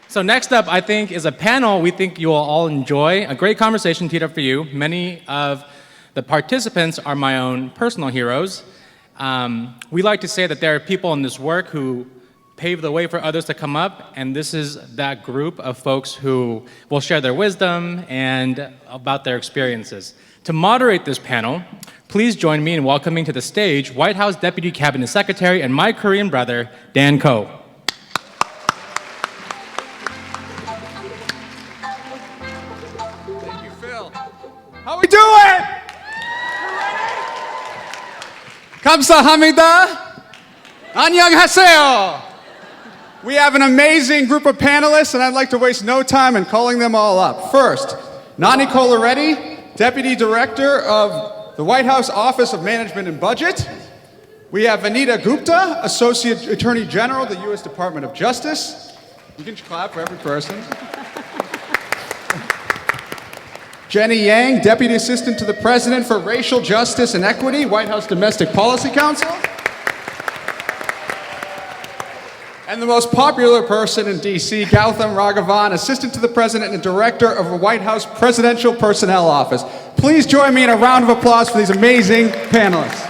So next up, I think, is a panel we think you will all enjoy. A great conversation teed up for you. Many of the participants are my own personal heroes. We like to say that there are people in this work who pave the way for others to come up, and this is that group of folks who will share their wisdom and about their experiences. To moderate this panel, please join me in welcoming to the stage White House Deputy Cabinet Secretary and my Korean brother, Dan Ko. Thank you, Phil. How we doing? 감사합니다. 안녕하세요. We have an amazing group of panelists, and I'd like to waste no time in calling them all up. First, Nani Colaretti, Deputy Director of the White House Office of Management and Budget. We have Vanita Gupta, Associate Attorney General, the U.S. Department of Justice. You can clap for every person. Jenny Yang, Deputy Assistant to the President for Racial Justice and Equity, White House Domestic Policy Council. And the most popular person in D.C., Gautam Raghavan, Assistant to the President and Director of the White House Presidential Personnel Office. Please join me in a round of applause for these amazing panelists.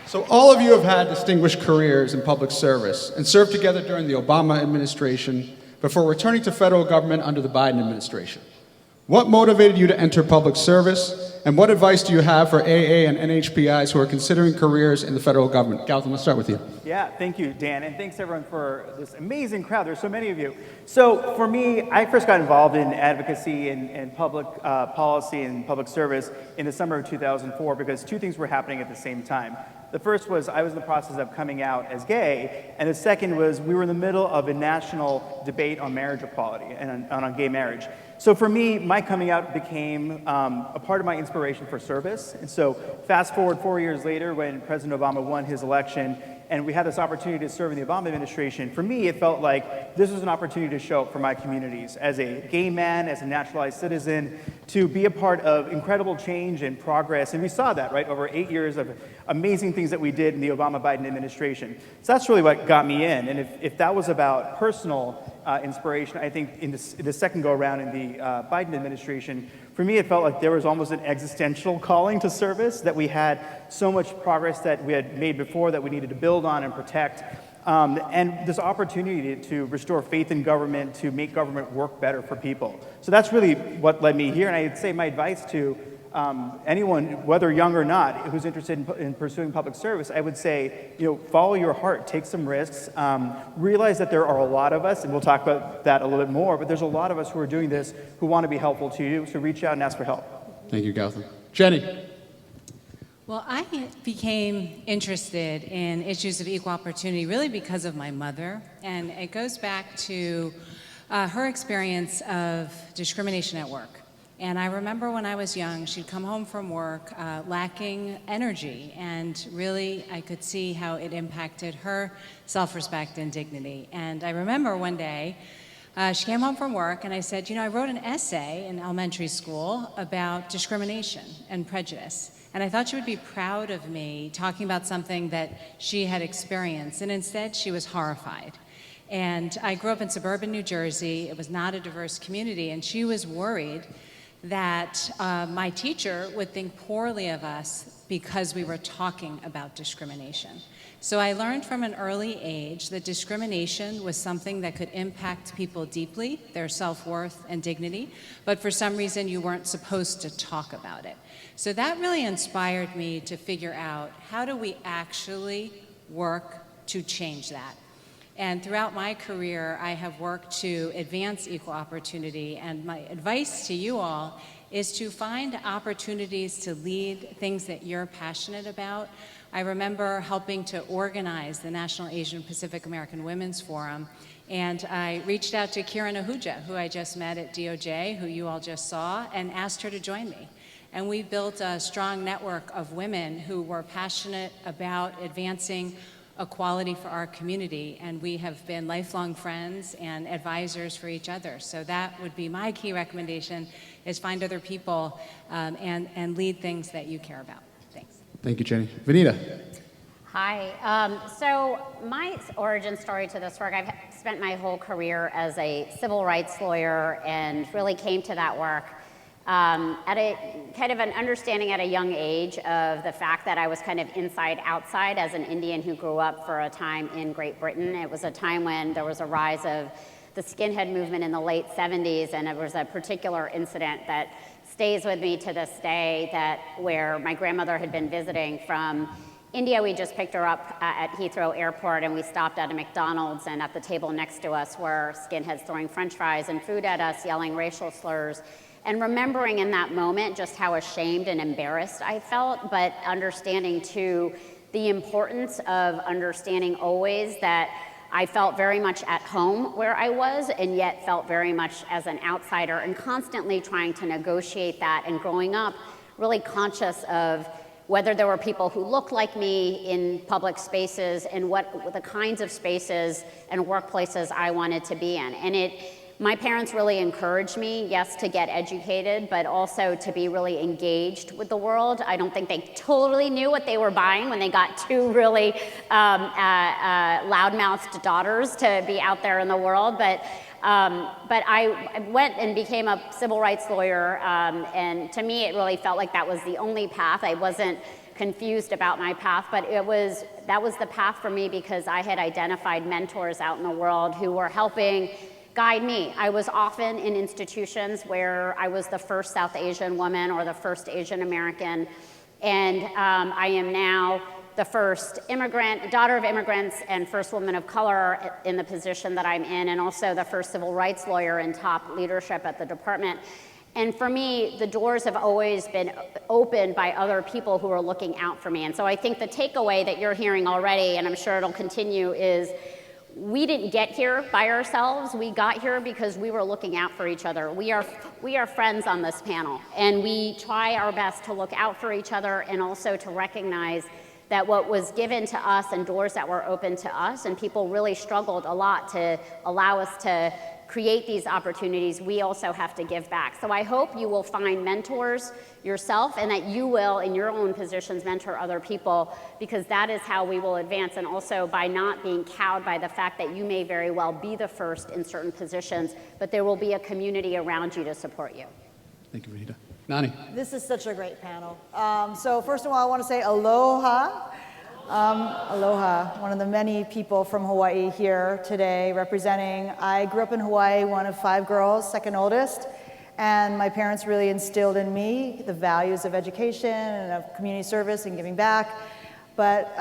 So all of you have had distinguished careers in public service and served together during the Obama administration before returning to federal government under the Biden administration. What motivated you to enter public service, and what advice do you have for AA and NHPIs who are considering careers in the federal government? Gautam, let's start with you. Yeah, thank you, Dan, and thanks everyone for this amazing crowd. There's so many of you. So for me, I first got involved in advocacy and public policy and public service in the summer of 2004 because two things were happening at the same time. The first was I was in the process of coming out as gay, and the second was we were in the middle of a national debate on marriage equality and on gay marriage. So for me, my coming out became a part of my inspiration for service. And so fast forward 4 years later when President Obama won his election and we had this opportunity to serve in the Obama administration, for me it felt like this was an opportunity to show up for my communities as a gay man, as a naturalized citizen, to be a part of incredible change and progress. And we saw that, right, over 8 years of amazing things that we did in the Obama-Biden administration. So that's really what got me in. And if that was about personal inspiration, I think in the second go-around in the Biden administration, for me it felt like there was almost an existential calling to service, that we had so much progress that we had made before that we needed to build on and protect. And this opportunity to restore faith in government, to make government work better for people. So that's really what led me here. And I'd say my advice to anyone, whether young or not, who's interested in pursuing public service, I would say, follow your heart, take some risks, realize that there are a lot of us, and we'll talk about that a little bit more, but there's a lot of us who are doing this who want to be helpful to you, so reach out and ask for help. Thank you, Gautam. Jenny. Well, I became interested in issues of equal opportunity really because of my mother, and it goes back to her experience of discrimination at work. And I remember when I was young, she'd come home from work lacking energy, and really I could see how it impacted her self-respect and dignity. And I remember one day, she came home from work and I said, I wrote an essay in elementary school about discrimination and prejudice. And I thought she would be proud of me talking about something that she had experienced, and instead she was horrified. And I grew up in suburban New Jersey. It was not a diverse community, and she was worried that my teacher would think poorly of us because we were talking about discrimination. So I learned from an early age that discrimination was something that could impact people deeply, their self-worth and dignity, but for some reason you weren't supposed to talk about it. So that really inspired me to figure out, how do we actually work to change that? And throughout my career, I have worked to advance equal opportunity, and my advice to you all is to find opportunities to lead things that you're passionate about. I remember helping to organize the National Asian Pacific American Women's Forum, and I reached out to Kiran Ahuja, who I just met at DOJ, who you all just saw, and asked her to join me. And we built a strong network of women who were passionate about advancing equality for our community, and we have been lifelong friends and advisors for each other. So that would be my key recommendation, is find other people and lead things that you care about. Thanks. Thank you, Jenny. Vanita. Hi. So my origin story to this work, I've spent my whole career as a civil rights lawyer and really came to that work at a kind of an understanding at a young age of the fact that I was kind of inside outside as an Indian who grew up for a time in Great Britain. It was a time when there was a rise of the skinhead movement in the late 70s, and it was a particular incident that stays with me to this day, that where my grandmother had been visiting from India. We just picked her up at Heathrow Airport, and we stopped at a McDonald's, and at the table next to us were skinheads throwing French fries and food at us, yelling racial slurs, and remembering in that moment just how ashamed and embarrassed I felt, but understanding too the importance of understanding always that I felt very much at home where I was, and yet felt very much as an outsider, and constantly trying to negotiate that, and growing up really conscious of whether there were people who looked like me in public spaces and what the kinds of spaces and workplaces I wanted to be in. And my parents really encouraged me, yes, to get educated, but also to be really engaged with the world. I don't think they totally knew what they were buying when they got two really loudmouthed daughters to be out there in the world. But I went and became a civil rights lawyer, and to me it really felt like that was the only path. I wasn't confused about my path, but that was the path for me because I had identified mentors out in the world who were helping guide me. I was often in institutions where I was the first South Asian woman or the first Asian American, and I am now the first immigrant, daughter of immigrants, and first woman of color in the position that I'm in, and also the first civil rights lawyer in top leadership at the department. And for me, the doors have always been opened by other people who are looking out for me. And so I think the takeaway that you're hearing already, and I'm sure it'll continue, is we didn't get here by ourselves. We got here because we were looking out for each other. We are friends on this panel, and we try our best to look out for each other, and also to recognize that what was given to us and doors that were open to us, and people really struggled a lot to allow us to create these opportunities, we also have to give back. So I hope you will find mentors yourself, and that you will, in your own positions, mentor other people, because that is how we will advance, and also by not being cowed by the fact that you may very well be the first in certain positions, but there will be a community around you to support you. Thank you, Rita. Nani. This is such a great panel. So first of all, I want to say aloha. Aloha, one of the many people from Hawaii here today representing. I grew up in Hawaii, one of 5 girls, second oldest, and my parents really instilled in me the values of education and of community service and giving back. But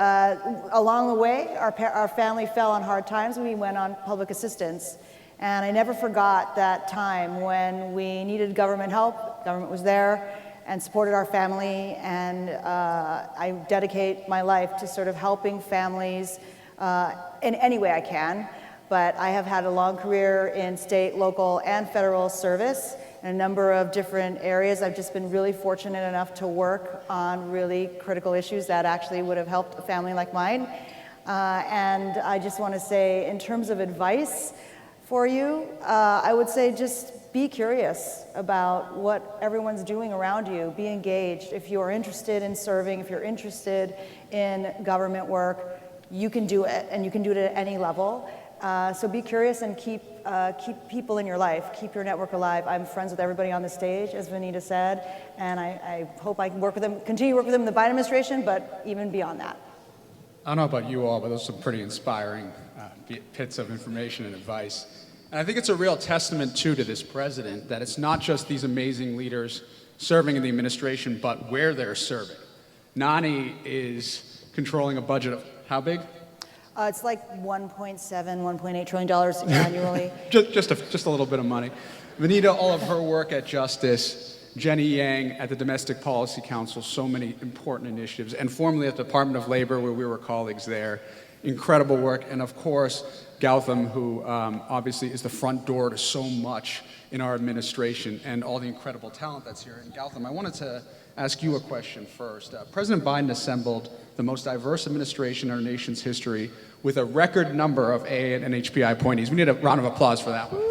along the way, our family fell on hard times and we went on public assistance. And I never forgot that time when we needed government help. Government was there and supported our family, and I dedicate my life to sort of helping families in any way I can. But I have had a long career in state, local, and federal service in a number of different areas. I've just been really fortunate enough to work on really critical issues that actually would have helped a family like mine. And I just want to say, in terms of advice for you, I would say just be curious about what everyone's doing around you. Be engaged. If you're interested in serving, if you're interested in government work, you can do it, and you can do it at any level. So be curious and keep people in your life. Keep your network alive. I'm friends with everybody on the stage, as Vanita said, and I hope I can work with them, continue to work with them in the Biden administration, but even beyond that. I don't know about you all, but those are some pretty inspiring bits of information and advice. And I think it's a real testament, too, to this president, that it's not just these amazing leaders serving in the administration, but where they're serving. Nani is controlling a budget of how big? It's like $1.7, $1.8 trillion annually. just a little bit of money. Vanita, all of her work at Justice, Jenny Yang at the Domestic Policy Council, so many important initiatives, and formerly at the Department of Labor, where we were colleagues there. Incredible work, and of course, Gautam, who obviously is the front door to so much in our administration, and all the incredible talent that's here. And Gautam, I wanted to ask you a question first. President Biden assembled the most diverse administration in our nation's history with a record number of AA and NHPI appointees. We need a round of applause for that one.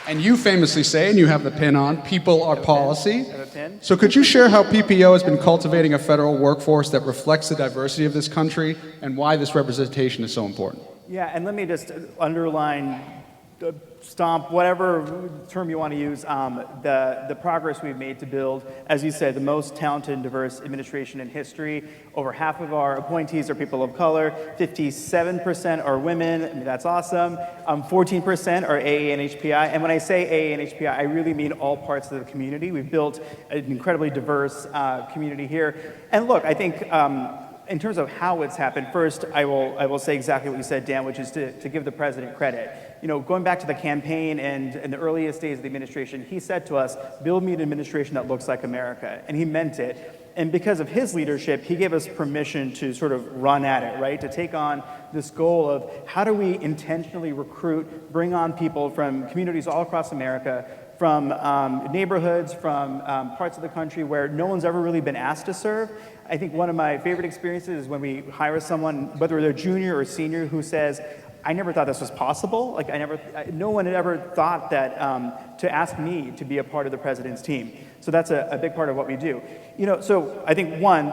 And you famously say, and you have the pin on, people are policy. Have a pin? So could you share how PPO has been cultivating a federal workforce that reflects the diversity of this country and why this representation is so important? Yeah, and let me just underline, stomp, whatever term you want to use, the progress we've made to build, as you said, the most talented and diverse administration in history. Over half of our appointees are people of color, 57% are women, I mean, that's awesome, 14% are AA and NHPI, and when I say AA and NHPI, I really mean all parts of the community. We've built an incredibly diverse community here. And look, I think, in terms of how it's happened, first, I will say exactly what you said, Dan, which is to give the president credit. You know, going back to the campaign and in the earliest days of the administration, he said to us, build me an administration that looks like America, and he meant it. And because of his leadership, he gave us permission to sort of run at it, right? To take on this goal of how do we intentionally recruit, bring on people from communities all across America, from neighborhoods, from parts of the country where no one's ever really been asked to serve. I think one of my favorite experiences is when we hire someone, whether they're junior or senior, who says, I never thought this was possible. Like no one had ever thought that to ask me to be a part of the president's team. So that's a big part of what we do. You know, so I think one,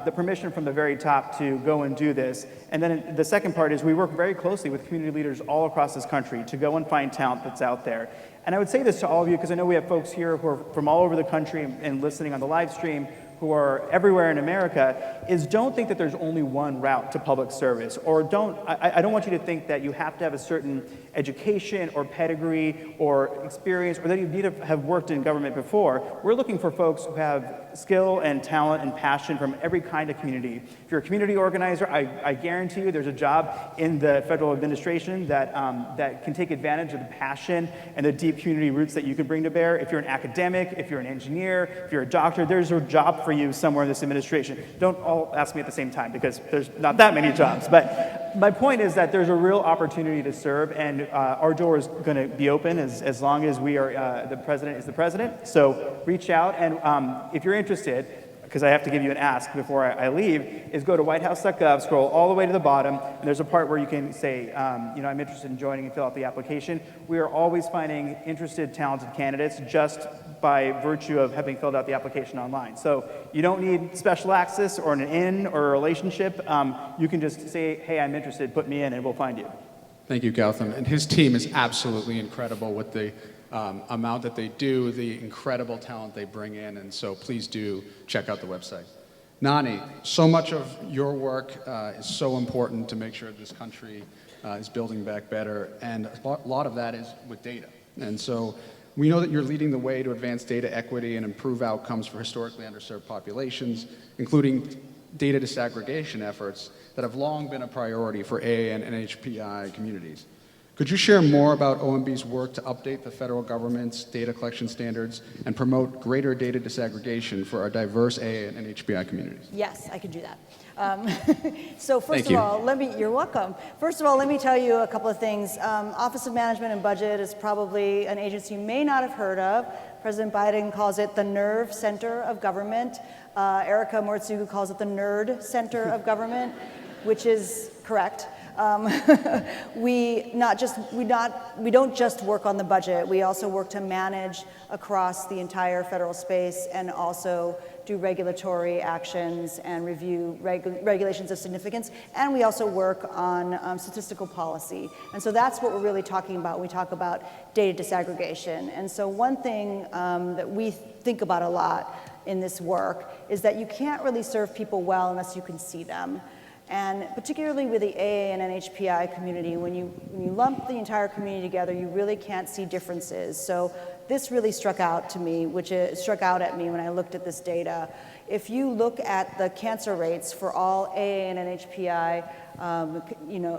the permission from the very top to go and do this. And then the second part is we work very closely with community leaders all across this country to go and find talent that's out there. And I would say this to all of you, because I know we have folks here who are from all over the country and listening on the live stream, who are everywhere in America, is don't think that there's only one route to public service, or I don't want you to think that you have to have a certain education or pedigree or experience, or that you need to have worked in government before. We're looking for folks who have skill and talent and passion from every kind of community. If you're a community organizer, I guarantee you there's a job in the federal administration that can take advantage of the passion and the deep community roots that you can bring to bear. If you're an academic, if you're an engineer, if you're a doctor, there's a job for you somewhere in this administration. Don't all ask me at the same time, because there's not that many jobs. But my point is that there's a real opportunity to serve, and our door is going to be open as long as we are, the president is the president. So reach out, and if you're interested, because I have to give you an ask before I leave, is go to whitehouse.gov, scroll all the way to the bottom, and there's a part where you can say, you know, I'm interested in joining, and fill out the application. We are always finding interested, talented candidates just by virtue of having filled out the application online. So you don't need special access or an in or a relationship. You can just say, hey, I'm interested, put me in, and we'll find you. Thank you, Gautam. And his team is absolutely incredible with the amount that they do, the incredible talent they bring in, and so please do check out the website. Nani, so much of your work is so important to make sure this country is building back better, and a lot of that is with data. And so we know that you're leading the way to advance data equity and improve outcomes for historically underserved populations, including data disaggregation efforts that have long been a priority for AA and NHPI communities. Could you share more about OMB's work to update the federal government's data collection standards and promote greater data disaggregation for our diverse AA and NHPI communities? Yes, I can do that. So first of all, you're welcome. First of all, let me tell you a couple of things. Office of Management and Budget is probably an agency you may not have heard of. President Biden calls it the Nerve Center of Government. Erica Mortsugu calls it the Nerd Center of Government, which is correct. We don't just work on the budget. We also work to manage across the entire federal space and also do regulatory actions and review regulations of significance. And we also work on statistical policy. And so that's what we're really talking about when we talk about data disaggregation. And so one thing that we think about a lot in this work is that you can't really serve people well unless you can see them. And particularly with the AA and NHPI community, when you lump the entire community together, you really can't see differences. So this really struck out at me when I looked at this data. If you look at the cancer rates for all AA and NHPI,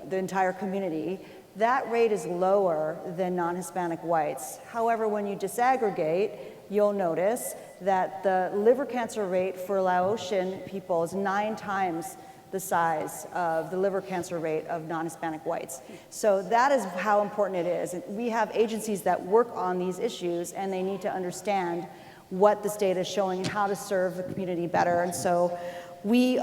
the entire community, that rate is lower than non-Hispanic whites. However, when you disaggregate, you'll notice that the liver cancer rate for Laotian people is 9 times the size of the liver cancer rate of non-Hispanic whites. So that is how important it is. We have agencies that work on these issues, and they need to understand what this data is showing and how to serve the community better. And so we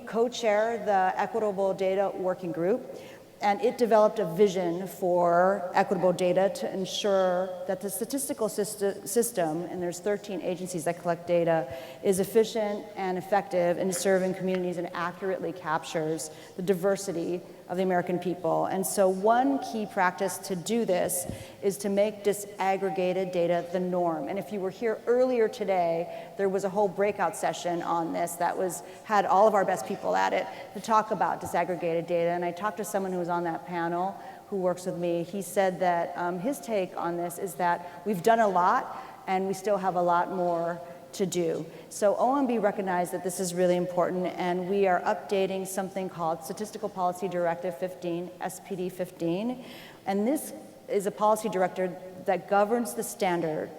co-chair the Equitable Data Working Group. And it developed a vision for equitable data to ensure that the statistical system, and there's 13 agencies that collect data, is efficient and effective in serving communities and accurately captures the diversity of the American people. And so one key practice to do this is to make disaggregated data the norm. And if you were here earlier today, there was a whole breakout session on this that had all of our best people at it to talk about disaggregated data. And I talked to someone who was on that panel who works with me. He said that his take on this is that we've done a lot and we still have a lot more to do. So OMB recognized that this is really important, and we are updating something called Statistical Policy Directive 15, SPD 15. And this is a policy directive that governs the standard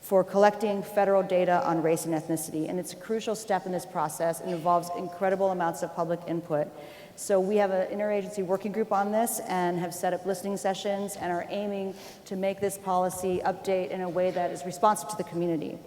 for collecting federal data on race and ethnicity. And it's a crucial step in this process and involves incredible amounts of public input. So we have an interagency working group on this and have set up listening sessions and are aiming to make this policy update in a way that is responsive to the community.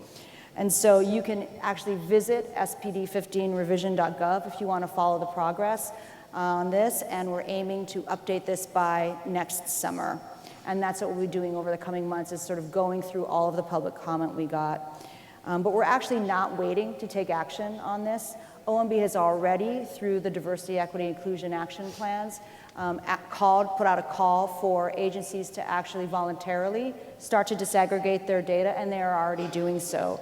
And so you can actually visit spd15revision.gov if you want to follow the progress on this, and we're aiming to update this by next summer. And that's what we'll be doing over the coming months, is sort of going through all of the public comment we got. But we're actually not waiting to take action on this. OMB has already, through the Diversity, Equity, Inclusion Action Plans, put out a call for agencies to actually voluntarily start to disaggregate their data, and they are already doing so.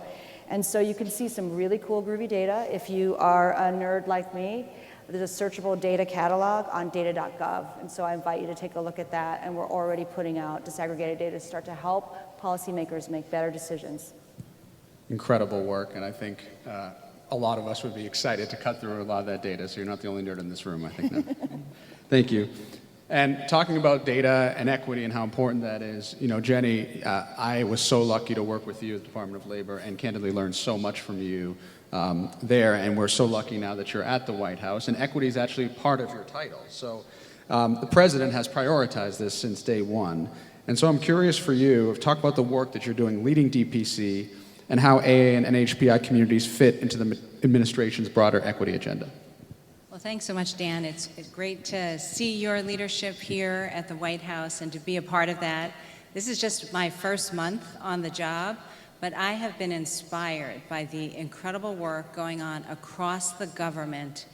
And so you can see some really cool, groovy data. If you are a nerd like me, there's a searchable data catalog on data.gov. And so I invite you to take a look at that, and we're already putting out disaggregated data to start to help policymakers make better decisions. Incredible work, and I think a lot of us would be excited to cut through a lot of that data, so you're not the only nerd in this room, I think. Now. Thank you. And talking about data and equity and how important that is, you know, Jenny, I was so lucky to work with you at the Department of Labor and candidly learned so much from you there, and we're so lucky now that you're at the White House, and equity is actually part of your title. So the President has prioritized this since day one. And so I'm curious for you, talk about the work that you're doing leading DPC and how AA and NHPI communities fit into the administration's broader equity agenda. Well, thanks so much, Dan. It's great to see your leadership here at the White House and to be a part of that. This is just my first month on the job, but I have been inspired by the incredible work going on across the government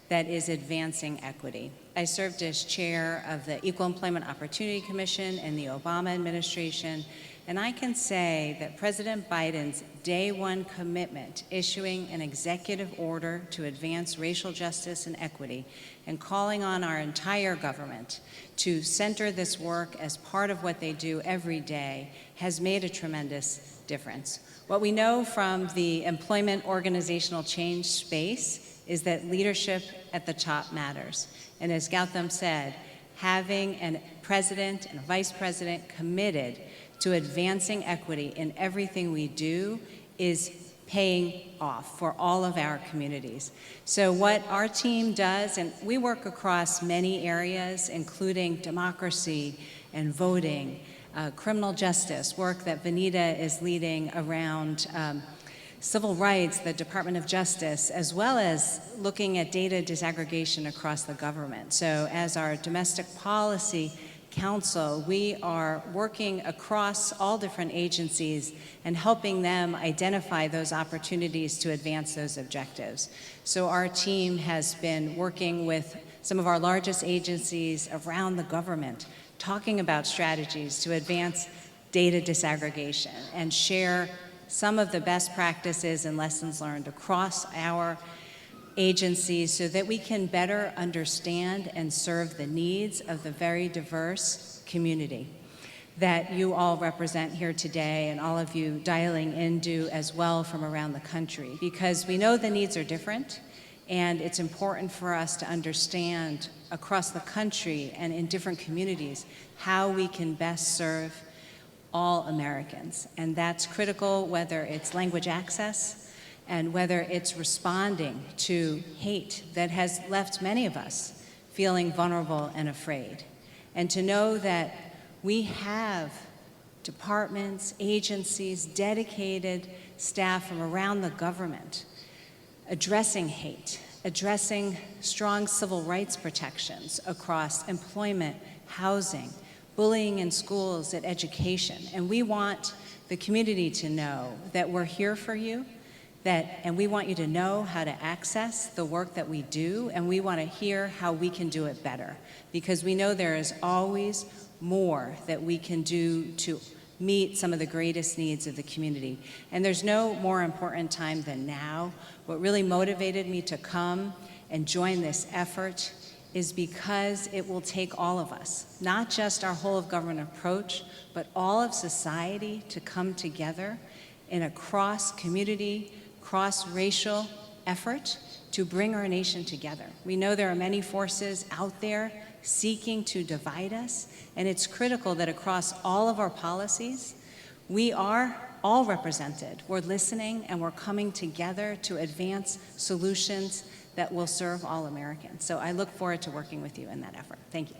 that is advancing equity. I served as chair of the Equal Employment Opportunity Commission in the Obama administration, and I can say that President Biden's day one commitment, issuing an executive order to advance racial justice and equity, and calling on our entire government to center this work as part of what they do every day, has made a tremendous difference. What we know from the employment organizational change space is that leadership at the top matters. And as Gautam said, having a president and a vice president committed to advancing equity in everything we do is paying off for all of our communities. So what our team does, and we work across many areas, including democracy and voting, criminal justice, work that Vanita is leading around civil rights, the Department of Justice, as well as looking at data disaggregation across the government. So as our domestic policy council, we are working across all different agencies and helping them identify those opportunities to advance those objectives. So our team has been working with some of our largest agencies around the government, talking about strategies to advance data disaggregation and share some of the best practices and lessons learned across our agencies so that we can better understand and serve the needs of the very diverse community that you all represent here today, and all of you dialing in do as well from around the country, because we know the needs are different, and it's important for us to understand across the country and in different communities how we can best serve all Americans. And that's critical, whether it's language access and whether it's responding to hate that has left many of us feeling vulnerable and afraid. And to know that we have departments, agencies, dedicated staff from around the government addressing hate addressing strong civil rights protections across employment, housing, bullying in schools, and education. And we want the community to know that we're here for you, and we want you to know how to access the work that we do, and we want to hear how we can do it better, because we know there is always more that we can do to meet some of the greatest needs of the community. And there's no more important time than now. What really motivated me to come and join this effort is because it will take all of us, not just our whole of government approach, but all of society to come together in a cross-community, cross-racial effort to bring our nation together. We know there are many forces out there seeking to divide us, and it's critical that across all of our policies, we are all represented. We're listening and we're coming together to advance solutions that will serve all Americans. So I look forward to working with you in that effort. Thank you.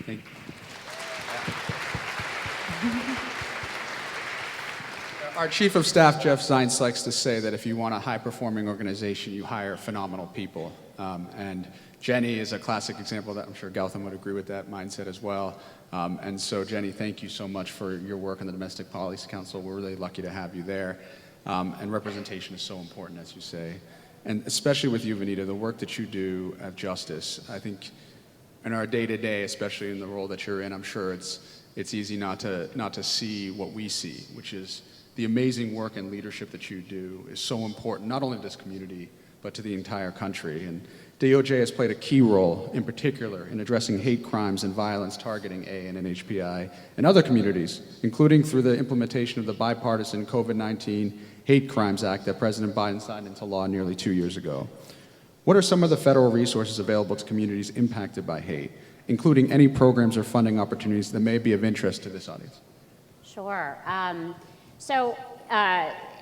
Thank you. Our Chief of Staff, Jeff Zients, likes to say that if you want a high-performing organization, you hire phenomenal people. And Jenny is a classic example of that. I'm sure Gautam would agree with that mindset as well. And so, Jenny, thank you so much for your work on the Domestic Policy Council. We're really lucky to have you there. And representation is so important, as you say. And especially with you, Vanita, the work that you do at Justice, I think in our day-to-day, especially in the role that you're in, I'm sure it's easy not to see what we see, which is the amazing work and leadership that you do is so important, not only to this community, but to the entire country. And DOJ has played a key role, in particular, in addressing hate crimes and violence targeting AA and NHPI and other communities, including through the implementation of the bipartisan COVID-19 Hate Crimes Act that President Biden signed into law nearly 2 years ago. What are some of the federal resources available to communities impacted by hate, including any programs or funding opportunities that may be of interest to this audience? Sure.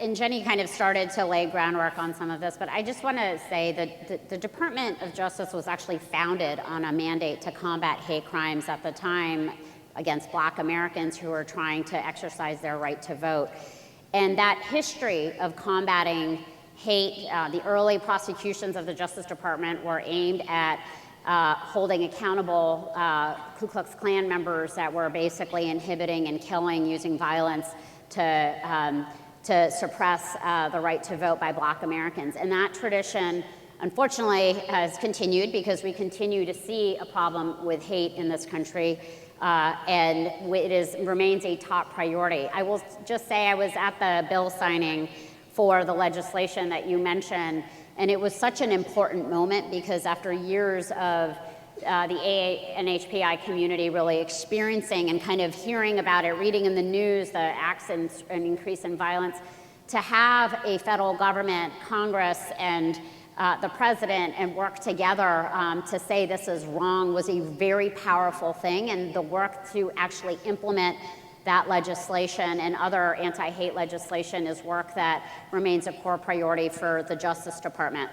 And Jenny kind of started to lay groundwork on some of this, but I just want to say that the Department of Justice was actually founded on a mandate to combat hate crimes at the time against Black Americans who were trying to exercise their right to vote. And that history of combating hate, the early prosecutions of the Justice Department were aimed at holding accountable Ku Klux Klan members that were basically inhibiting and killing using violence to suppress the right to vote by Black Americans. And that tradition, unfortunately, has continued because we continue to see a problem with hate in this country, and it remains a top priority. I will just say I was at the bill signing for the legislation that you mentioned, and it was such an important moment because after years of the AA and NHPI community really experiencing and kind of hearing about it, reading in the news, the acts and increase in violence, to have a federal government, Congress, and the president and work together to say this is wrong was a very powerful thing, and the work to actually implement that legislation and other anti-hate legislation is work that remains a core priority for the Justice Department.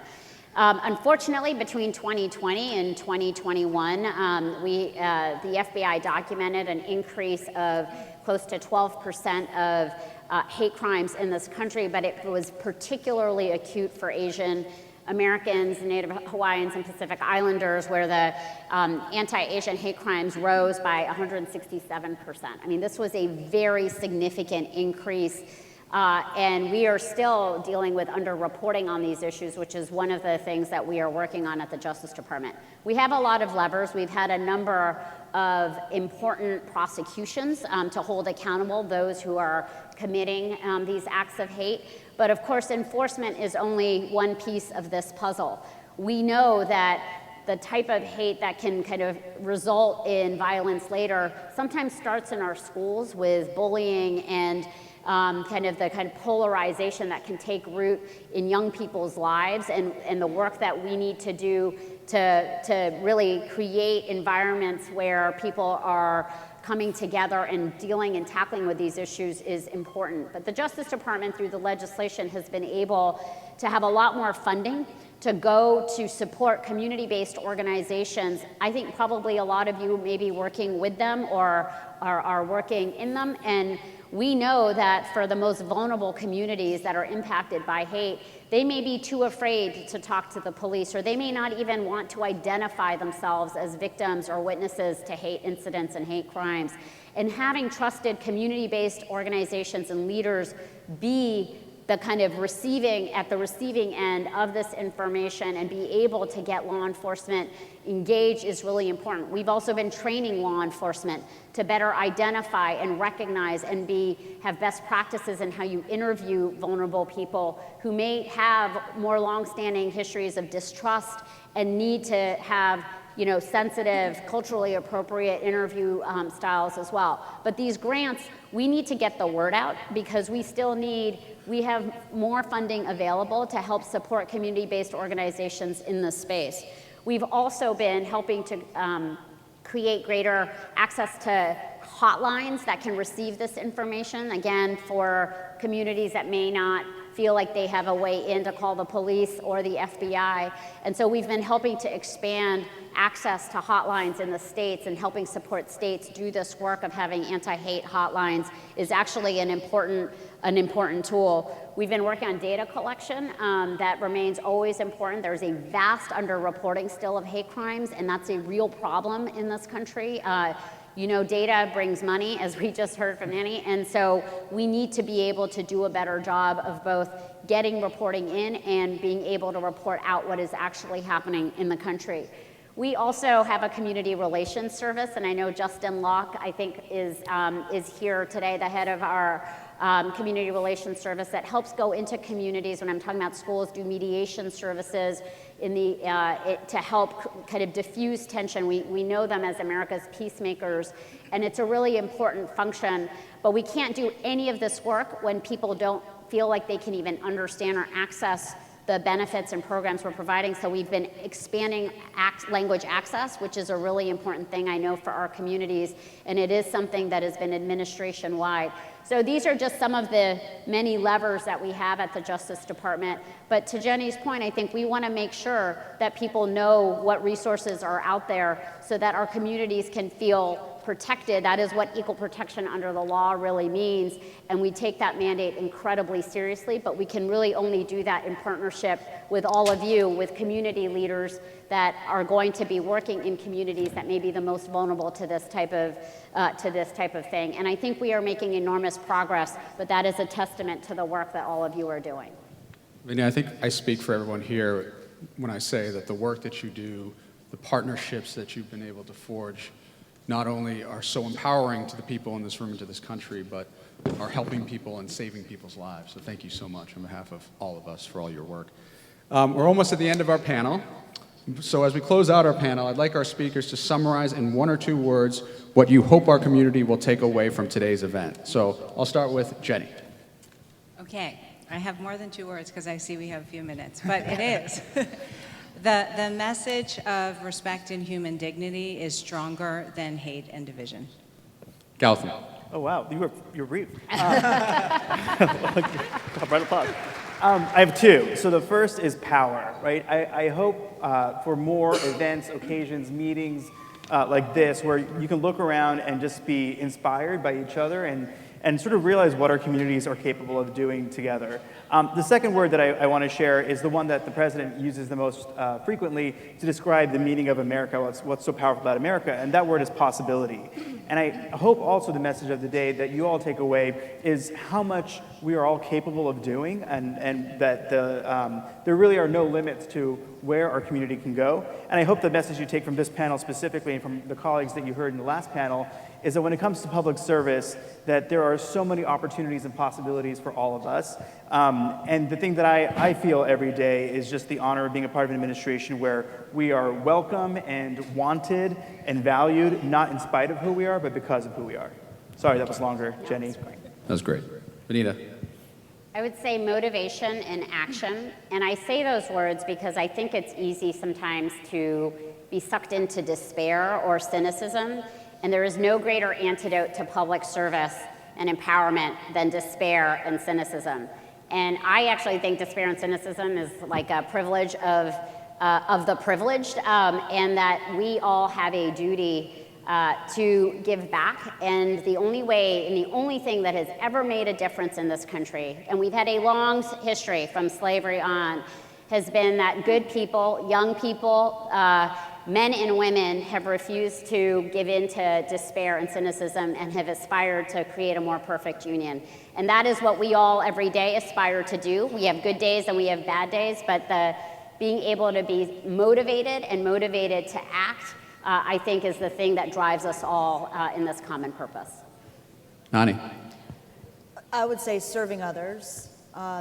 Unfortunately, between 2020 and 2021, the FBI documented an increase of close to 12% of hate crimes in this country, but it was particularly acute for Asian Americans, Native Hawaiians, and Pacific Islanders, where the anti-Asian hate crimes rose by 167%. I mean, this was a very significant increase. And we are still dealing with underreporting on these issues, which is one of the things that we are working on at the Justice Department. We have a lot of levers. We've had a number of important prosecutions to hold accountable those who are committing these acts of hate. But of course, enforcement is only one piece of this puzzle. We know that the type of hate that can kind of result in violence later sometimes starts in our schools with bullying and kind of polarization that can take root in young people's lives, and the work that we need to do to really create environments where people are coming together and dealing and tackling with these issues is important. But the Justice Department, through the legislation, has been able to have a lot more funding to go to support community-based organizations. I think probably a lot of you may be working with them or are working in them, and we know that for the most vulnerable communities that are impacted by hate, they may be too afraid to talk to the police, or they may not even want to identify themselves as victims or witnesses to hate incidents and hate crimes. And having trusted community-based organizations and leaders be the kind of at the receiving end of this information and be able to get law enforcement engaged is really important. We've also been training law enforcement to better identify and recognize and have best practices in how you interview vulnerable people who may have more longstanding histories of distrust and need to have sensitive, culturally appropriate interview styles as well. But these grants, we need to get the word out because we have more funding available to help support community-based organizations in this space. We've also been helping to create greater access to hotlines that can receive this information, again, for communities that may not feel like they have a way in to call the police or the FBI. And so we've been helping to expand access to hotlines in the states, and helping support states do this work of having anti-hate hotlines is actually an important tool. We've been working on data collection that remains always important. There's a vast underreporting still of hate crimes, and that's a real problem in this country. Data brings money, as we just heard from Annie, and so we need to be able to do a better job of both getting reporting in and being able to report out what is actually happening in the country. We also have a community relations service, and I know Justin Locke, I think, is here today, the head of our community relations service that helps go into communities. When I'm talking about schools, do mediation services to help kind of diffuse tension. We know them as America's peacemakers, and it's a really important function. But we can't do any of this work when people don't feel like they can even understand or access the benefits and programs we're providing. So we've been expanding language access, which is a really important thing I know for our communities, and it is something that has been administration-wide. So these are just some of the many levers that we have at the Justice Department. But to Jenny's point, I think we want to make sure that people know what resources are out there so that our communities can feel protected. That is what equal protection under the law really means, and we take that mandate incredibly seriously, but we can really only do that in partnership with all of you, with community leaders that are going to be working in communities that may be the most vulnerable to this type of thing. And I think we are making enormous progress, but that is a testament to the work that all of you are doing. Vinny, I think I speak for everyone here when I say that the work that you do, the partnerships that you've been able to forge, not only are so empowering to the people in this room and to this country, but are helping people and saving people's lives. So thank you so much on behalf of all of us for all your work. We're almost at the end of our panel. So as we close out our panel, I'd like our speakers to summarize in 1 or 2 words what you hope our community will take away from today's event. So I'll start with Jenny. Okay, I have more than 2 words because I see we have a few minutes, but it is. The message of respect and human dignity is stronger than hate and division. Gautam. Oh, wow, you're brief. Round of applause. I have 2. So the first is power, right? I hope for more events, occasions, meetings like this, where you can look around and just be inspired by each other and sort of realize what our communities are capable of doing together. The second word that I want to share is the one that the president uses the most frequently to describe the meaning of America, what's so powerful about America, and that word is possibility. And I hope also the message of the day that you all take away is how much we are all capable of doing, and that there really are no limits to where our community can go. And I hope the message you take from this panel specifically and from the colleagues that you heard in the last panel is that when it comes to public service, that there are so many opportunities and possibilities for all of us. And the thing that I feel every day is just the honor of being a part of an administration where we are welcome and wanted and valued, not in spite of who we are, but because of who we are. Sorry, that was longer, Jenny. That was great. Benita. I would say motivation and action. And I say those words because I think it's easy sometimes to be sucked into despair or cynicism. And there is no greater antidote to public service and empowerment than despair and cynicism. And I actually think despair and cynicism is like a privilege of the privileged, and that we all have a duty to give back. And the only way and the only thing that has ever made a difference in this country, and we've had a long history from slavery on, has been that good people, young people, men and women have refused to give in to despair and cynicism and have aspired to create a more perfect union. And that is what we all every day aspire to do. We have good days and we have bad days, but being able to be motivated and motivated to act, I think is the thing that drives us all in this common purpose. Nani. I would say serving others.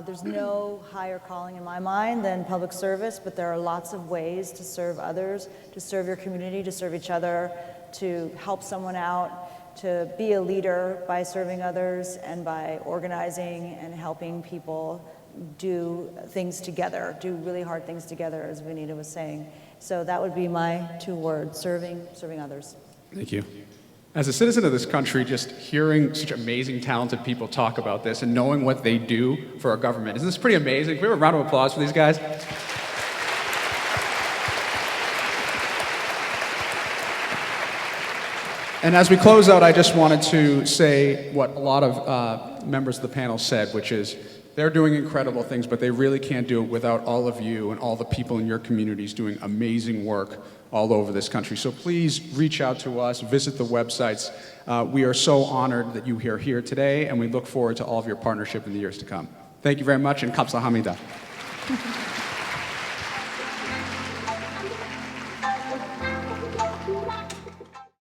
There's no higher calling in my mind than public service, but there are lots of ways to serve others, to serve your community, to serve each other, to help someone out, to be a leader by serving others and by organizing and helping people do things together, do really hard things together, as Vanita was saying. So that would be my 2 words, serving others. Thank you. As a citizen of this country, just hearing such amazing, talented people talk about this and knowing what they do for our government, isn't this pretty amazing? Can we have a round of applause for these guys? And as we close out, I just wanted to say what a lot of members of the panel said, which is they're doing incredible things, but they really can't do it without all of you and all the people in your communities doing amazing work all over this country. So please reach out to us, visit the websites. We are so honored that you are here today, and we look forward to all of your partnership in the years to come. Thank you very much, and Kapsa Hamida.